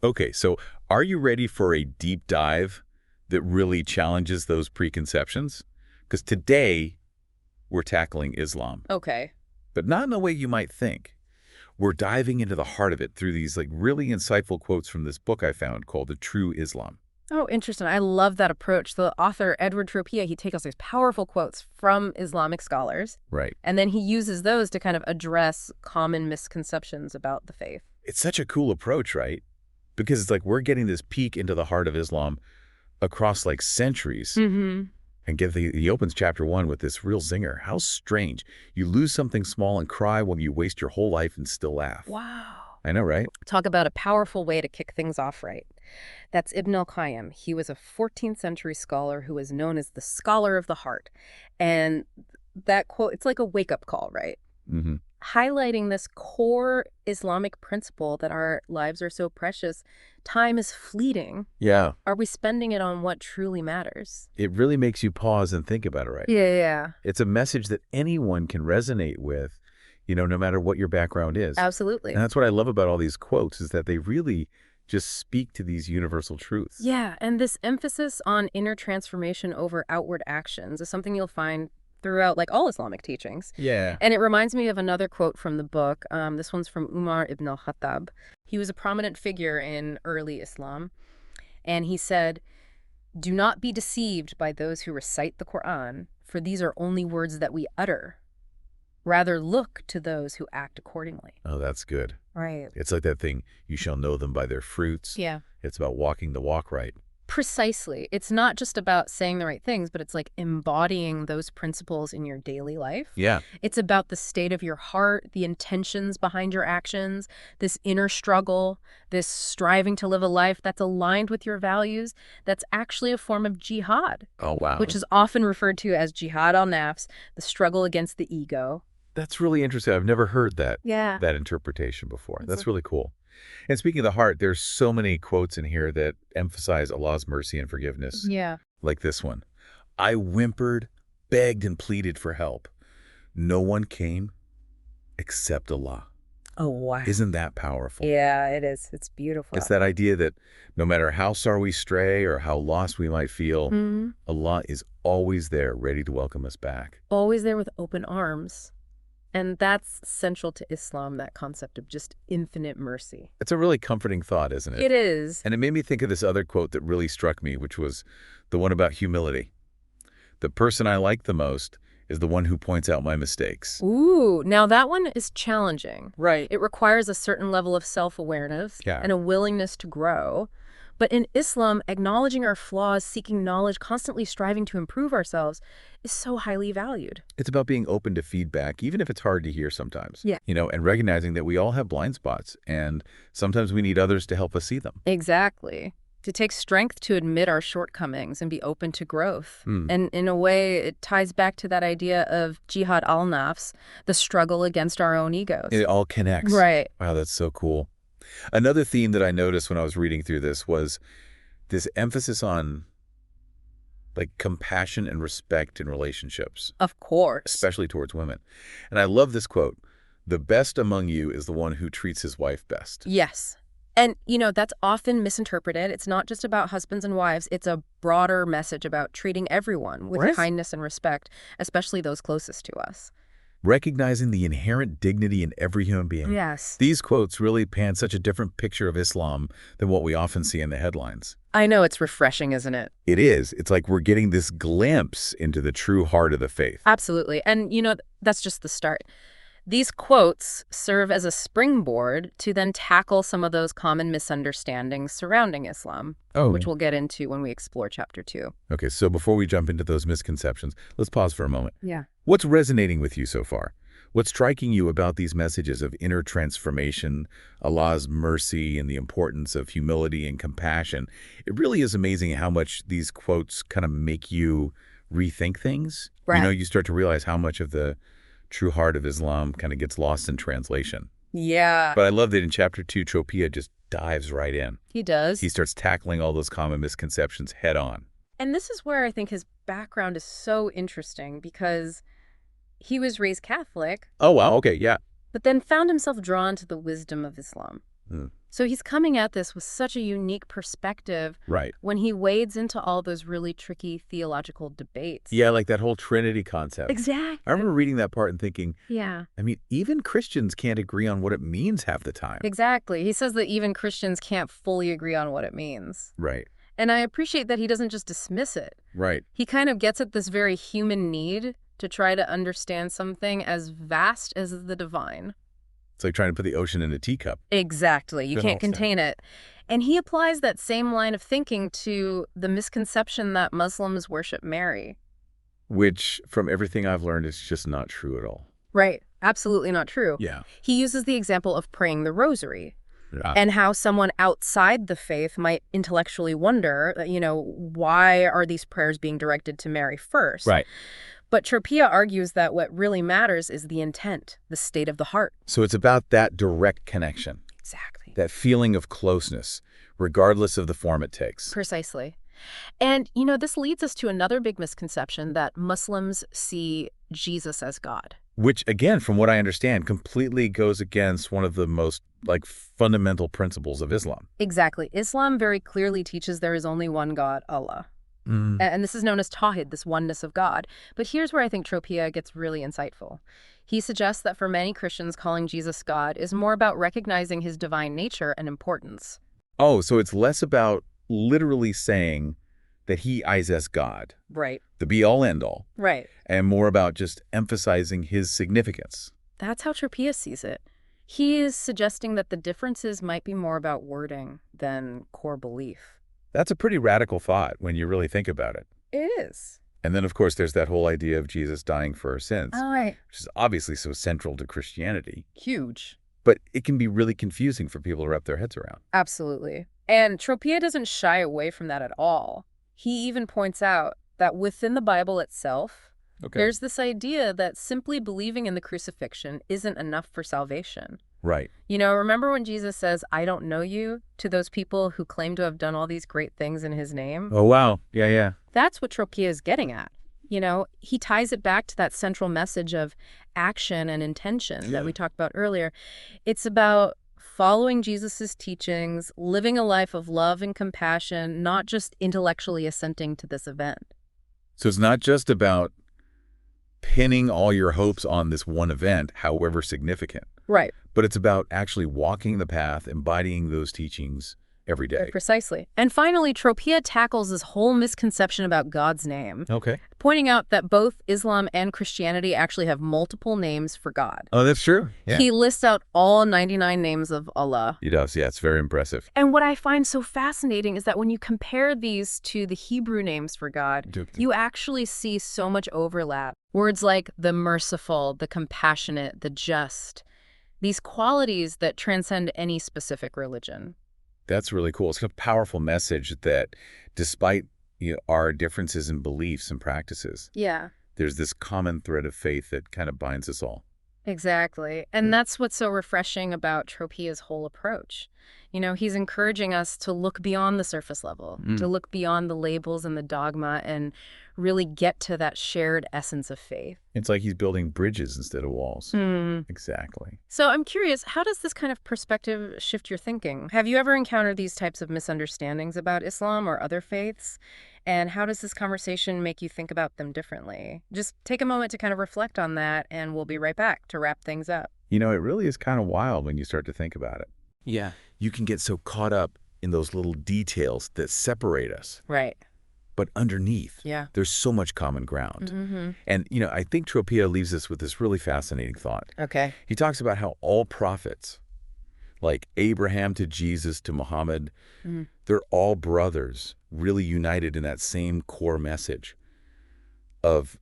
Okay, so are you ready for a deep dive that really challenges those preconceptions? Because today we're tackling Islam, Okay. but not in the way you might think. We're diving into the heart of it through these really insightful quotes from this book I found called The True Islam. Oh, interesting. I love that approach. The author, Edward Tropia, he takes these powerful quotes from Islamic scholars, Right. and then he uses those to kind of address common misconceptions about the faith. It's such a cool approach, right? Because it's like we're getting this peek into the heart of Islam across centuries. Mm-hmm. And he opens chapter 1 with this real zinger. How strange. You lose something small and cry while you waste your whole life and still laugh. Wow. I know, right? Talk about a powerful way to kick things off right. That's Ibn al-Qayyim. He was a 14th century scholar who is known as the scholar of the heart. And that quote, it's like a wake-up call, right? Mm-hmm. Highlighting this core Islamic principle that our lives are so precious. Time is fleeting. Yeah. Are we spending it on what truly matters? It really makes you pause and think about it, right? Yeah. It's a message that anyone can resonate with, no matter what your background is. Absolutely. And that's what I love about all these quotes is that they really just speak to these universal truths. Yeah, and this emphasis on inner transformation over outward actions is something you'll find throughout all Islamic teachings. Yeah. And it reminds me of another quote from the book. This one's from Umar ibn al-Khattab. He was a prominent figure in early Islam. And he said, "Do not be deceived by those who recite the Quran, for these are only words that we utter. Rather look to those who act accordingly." Oh, that's good. Right. It's like that thing, you shall know them by their fruits. Yeah. It's about walking the walk right. Precisely. It's not just about saying the right things, but it's like embodying those principles in your daily life. Yeah. It's about the state of your heart, the intentions behind your actions, this inner struggle, this striving to live a life that's aligned with your values. That's actually a form of jihad, Oh, wow. which is often referred to as jihad al-nafs, the struggle against the ego. That's really interesting. I've never heard that Yeah. interpretation before. That's really cool. And speaking of the heart, there's so many quotes in here that emphasize Allah's mercy and forgiveness. Yeah. Like this one. I whimpered, begged, and pleaded for help. No one came except Allah. Oh, wow. Isn't that powerful? Yeah, it is. It's beautiful. It's that idea that no matter how far we stray or how lost we might feel, Mhm. Allah is always there, ready to welcome us back. Always there with open arms. And that's central to Islam, that concept of just infinite mercy. It's a really comforting thought, isn't it? It is. And it made me think of this other quote that really struck me, which was the one about humility. The person I like the most is the one who points out my mistakes. Ooh, now that one is challenging. Right. It requires a certain level of self-awareness Yeah. and a willingness to grow. But in Islam, acknowledging our flaws, seeking knowledge, constantly striving to improve ourselves is so highly valued. It's about being open to feedback, even if it's hard to hear sometimes. Yeah. And recognizing that we all have blind spots, and sometimes we need others to help us see them. Exactly. It takes strength to admit our shortcomings and be open to growth. Hmm. And in a way, it ties back to that idea of jihad al-nafs, the struggle against our own egos. It all connects. Right. Wow, that's so cool. Another theme that I noticed when I was reading through this was this emphasis on compassion and respect in relationships, Of course. especially towards women. And I love this quote, "The best among you is the one who treats his wife best." Yes. And, that's often misinterpreted. It's not just about husbands and wives. It's a broader message about treating everyone with Right. kindness and respect, especially those closest to us. Recognizing the inherent dignity in every human being. Yes. These quotes really paint such a different picture of Islam than what we often see in the headlines. I know, it's refreshing, isn't it? It is. It's like we're getting this glimpse into the true heart of the faith. Absolutely. And, that's just the start. These quotes serve as a springboard to then tackle some of those common misunderstandings surrounding Islam, which we'll get into when we explore Chapter 2. Okay, so before we jump into those misconceptions, let's pause for a moment. Yeah. What's resonating with you so far? What's striking you about these messages of inner transformation, Allah's mercy, and the importance of humility and compassion? It really is amazing how much these quotes kind of make you rethink things. Right. You start to realize how much of the true heart of Islam kind of gets lost in translation. Yeah. But I love that in Chapter 2, Tropia just dives right in. He does. He starts tackling all those common misconceptions head on. And this is where I think his background is so interesting because he was raised Catholic, Oh, wow. Okay, yeah. but then found himself drawn to the wisdom of Islam. Mm. So he's coming at this with such a unique perspective Right. when he wades into all those really tricky theological debates. Yeah, like that whole Trinity concept. I Exactly. remember reading that part and thinking, Yeah, I mean, even Christians can't agree on what it means half the time. exactly. He says that even Christians can't fully agree on what it means. Right. And I appreciate that he doesn't just dismiss it. Right. He kind of gets at this very human need to try to understand something as vast as the divine. It's like trying to put the ocean in a teacup. Exactly. You Don't can't understand. contain it. And he applies that same line of thinking to the misconception that Muslims worship Mary. Which, from everything I've learned, is just not true at all. Right. Absolutely not true. Yeah. He uses the example of praying the rosary Yeah. and how someone outside the faith might intellectually wonder, why are these prayers being directed to Mary first? Right. But Tropea argues that what really matters is the intent, the state of the heart. So it's about that direct connection, Exactly. that feeling of closeness, regardless of the form it takes. Precisely. And, this leads us to another big misconception that Muslims see Jesus as God. Which, again, from what I understand, completely goes against one of the most, fundamental principles of Islam. Exactly. Islam very clearly teaches there is only one God, Allah. Mm. And this is known as Tawhid, this oneness of God. But here's where I think Tropea gets really insightful. He suggests that for many Christians, calling Jesus God is more about recognizing his divine nature and importance. Oh, so it's less about literally saying that he is as God, Right. the be-all, end-all, Right. and more about just emphasizing his significance. That's how Tropea sees it. He is suggesting that the differences might be more about wording than core belief. That's a pretty radical thought when you really think about it. It is. And then, of course, there's that whole idea of Jesus dying for our sins, All right. which is obviously so central to Christianity. Huge. But it can be really confusing for people to wrap their heads around. Absolutely. And Tropea doesn't shy away from that at all. He even points out that within the Bible itself, there's this idea that simply believing in the crucifixion isn't enough for salvation. Right. Remember when Jesus says, "I don't know you," to those people who claim to have done all these great things in his name? Oh, wow. Yeah, yeah. That's what Tropea is getting at. He ties it back to that central message of action and intention that we talked about earlier. It's about following Jesus's teachings, living a life of love and compassion, not just intellectually assenting to this event. So it's not just about pinning all your hopes on this one event, however significant, Right. but it's about actually walking the path, embodying those teachings every day. Precisely. And finally, Tropea tackles this whole misconception about God's name, Okay. pointing out that both Islam and Christianity actually have multiple names for God. Oh, that's true. Yeah. He lists out all 99 names of Allah. He does. Yeah, it's very impressive. And what I find so fascinating is that when you compare these to the Hebrew names for God, you actually see so much overlap. Words like the merciful, the compassionate, the just, these qualities that transcend any specific religion. That's really cool. It's a powerful message that despite our differences in beliefs and practices, Yeah. there's this common thread of faith that kind of binds us all. Exactly. And that's what's so refreshing about Tropea's whole approach. He's encouraging us to look beyond the surface level, to look beyond the labels and the dogma and really get to that shared essence of faith. It's like he's building bridges instead of walls. Exactly. So I'm curious, how does this kind of perspective shift your thinking? Have you ever encountered these types of misunderstandings about Islam or other faiths? And how does this conversation make you think about them differently? Just take a moment to kind of reflect on that, and we'll be right back to wrap things up. It really is kind of wild when you start to think about it. Yeah. You can get so caught up in those little details that separate us. Right. But underneath, Yeah. there's so much common ground. Mm-hmm. And, I think Tropea leaves us with this really fascinating thought. Okay. He talks about how all prophets, like Abraham to Jesus to Muhammad, they're all brothers, really united in that same core message of,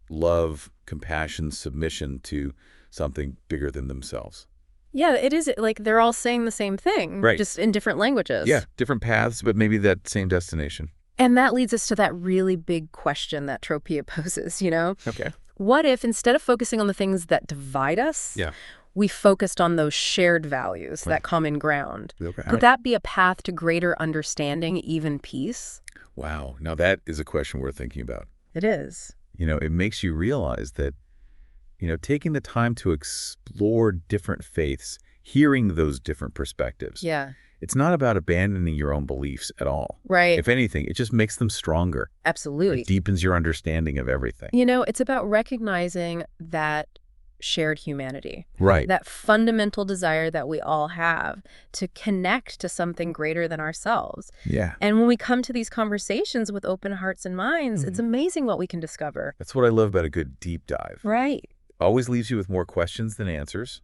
love, compassion, submission to something bigger than themselves. Yeah, it is like they're all saying the same thing, Right. just in different languages. Yeah, different paths, but maybe that same destination. And that leads us to that really big question that Tropea poses, Okay. What if instead of focusing on the things that divide us, Yeah. we focused on those shared values, that common ground? Okay. Could that be a path to greater understanding, even peace? Wow. Now that is a question worth thinking about. It is. It makes you realize that, taking the time to explore different faiths hearing those different perspectives. Yeah, It's not about abandoning your own beliefs at all. right. If anything, it just makes them stronger. Absolutely. It deepens your understanding of everything. It's about recognizing that shared humanity, Right. that fundamental desire that we all have to connect to something greater than ourselves. Yeah. And when we come to these conversations with open hearts and minds, it's Mhm. amazing what we can discover. That's what I love about a good deep dive. Right. Always leaves you with more questions than answers,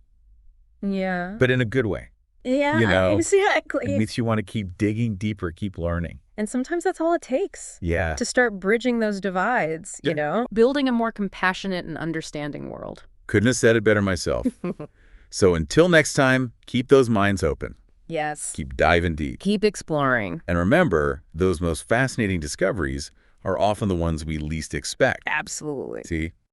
Yeah. but in a good way. Yeah, You know, It exactly. makes you want to keep digging deeper, keep learning. And sometimes that's all it takes Yeah. to start bridging those divides, Yeah. building a more compassionate and understanding world. Couldn't have said it better myself. So until next time, keep those minds open. Yes. Keep diving deep. Keep exploring. And remember, those most fascinating discoveries are often the ones we least expect. Absolutely. See?